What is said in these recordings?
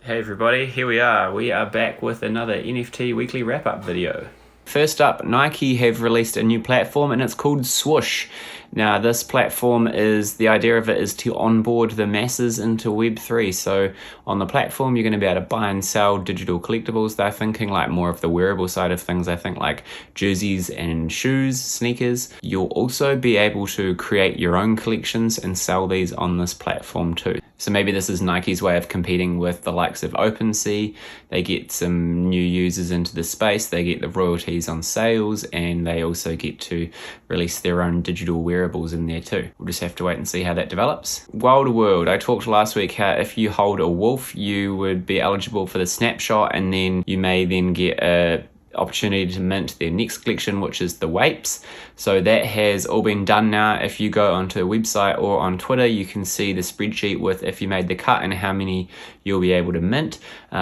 Hey everybody, here we are. We are back with another NFT weekly wrap-up video. First up, Nike have released a new platform and it's called SWOOSH. Now this platform the idea of it is to onboard the masses into Web3. So on the platform you're going to be able to buy and sell digital collectibles. They're thinking like more of the wearable side of things. I think like jerseys and shoes, sneakers. You'll also be able to create your own collections and sell these on this platform too. So maybe this is Nike's way of competing with the likes of OpenSea. They get some new users into the space, they get the royalties on sales, and they also get to release their own digital wearables in there too. We'll just have to wait and see how that develops. Wild World, I talked last week how if you hold a wolf, you would be eligible for the snapshot, and then you may then get a opportunity to mint their next collection, which is the Wapes. So that has all been done now. If you go onto a website or on Twitter, you can see the spreadsheet with if you made the cut and how many you'll be able to mint.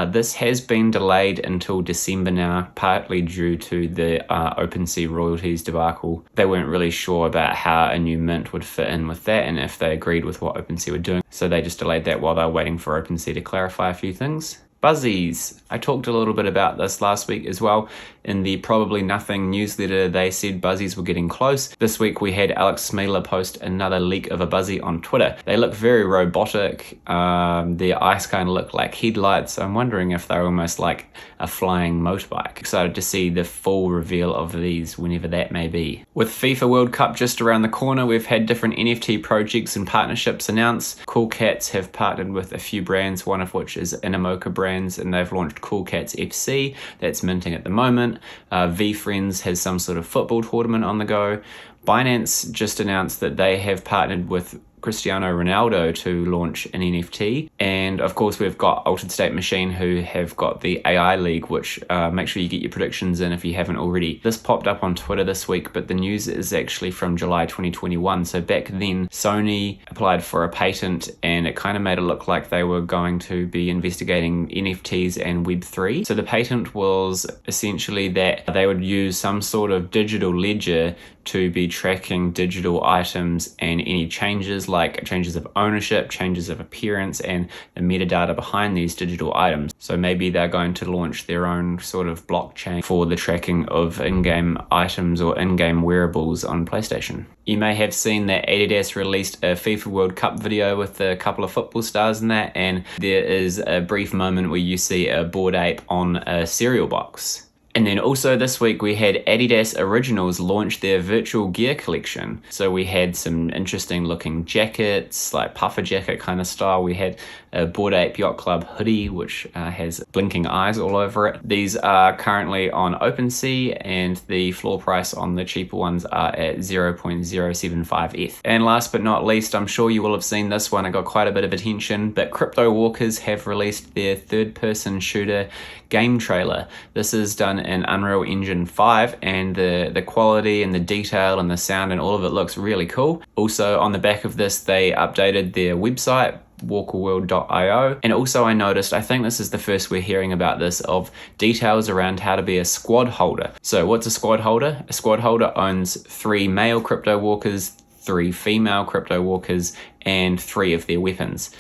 This has been delayed until December now, partly due to the OpenSea royalties debacle. They weren't really sure about how a new mint would fit in with that and if they agreed with what OpenSea were doing. So they just delayed that while they were waiting for OpenSea to clarify a few things. Buzzies. I talked a little bit about this last week as well. In the Probably Nothing newsletter, they said Buzzies were getting close. This week we had Alex Smealer post another leak of a Buzzy on Twitter. They look very robotic. Their eyes kind of look like headlights. I'm wondering if they're almost like a flying motorbike. Excited to see the full reveal of these whenever that may be. With FIFA World Cup just around the corner, we've had different NFT projects and partnerships announced. Cool Cats have partnered with a few brands, one of which is Inamoka Brands, and they've launched Cool Cats FC that's minting at the moment. VFriends has some sort of football tournament on the go. Binance just announced that they have partnered with Cristiano Ronaldo to launch an NFT, and of course we've got Altered State Machine who have got the AI League, which make sure you get your predictions in if you haven't already. This popped up on Twitter this week, but the news is actually from July 2021. So back then Sony applied for a patent and it kind of made it look like they were going to be investigating NFTs and Web3. So the patent was essentially that they would use some sort of digital ledger to be tracking digital items and any changes like changes of ownership, changes of appearance, and the metadata behind these digital items. So maybe they're going to launch their own sort of blockchain for the tracking of in-game items or in-game wearables on PlayStation. You may have seen that Adidas released a FIFA World Cup video with a couple of football stars in that, and there is a brief moment where you see a Bored Ape on a cereal box. And then also this week we had Adidas Originals launch their virtual gear collection. So we had some interesting looking jackets, like puffer jacket kind of style. We had a Bored Ape Yacht Club hoodie, which has blinking eyes all over it. These are currently on OpenSea, and the floor price on the cheaper ones are at 0.075 ETH. And last but not least, I'm sure you will have seen this one. It got quite a bit of attention, but CryptoWalkers have released their third-person shooter game trailer. This is done in Unreal Engine 5, and the quality and the detail and the sound and all of it looks really cool. Also on the back of this, they updated their website, walkerworld.io, and also I noticed, I think this is the first we're hearing about this, of details around how to be a squad holder. So what's a squad holder? A squad holder owns 3 male crypto walkers, 3 female crypto walkers, and 3 of their weapons.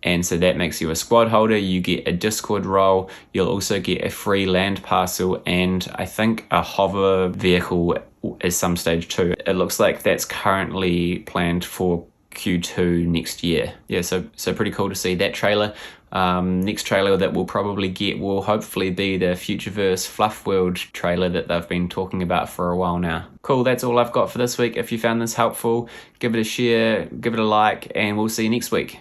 And so that makes you a squad holder. You get a Discord role. You'll also get a free land parcel and I think a hover vehicle at some stage too. It looks like that's currently planned for Q2 next year. Yeah, so pretty cool to see that trailer. Next trailer that we'll probably get will hopefully be the Futureverse Fluff World trailer that they've been talking about for a while now. Cool, that's all I've got for this week. If you found this helpful, give it a share, give it a like, and we'll see you next week.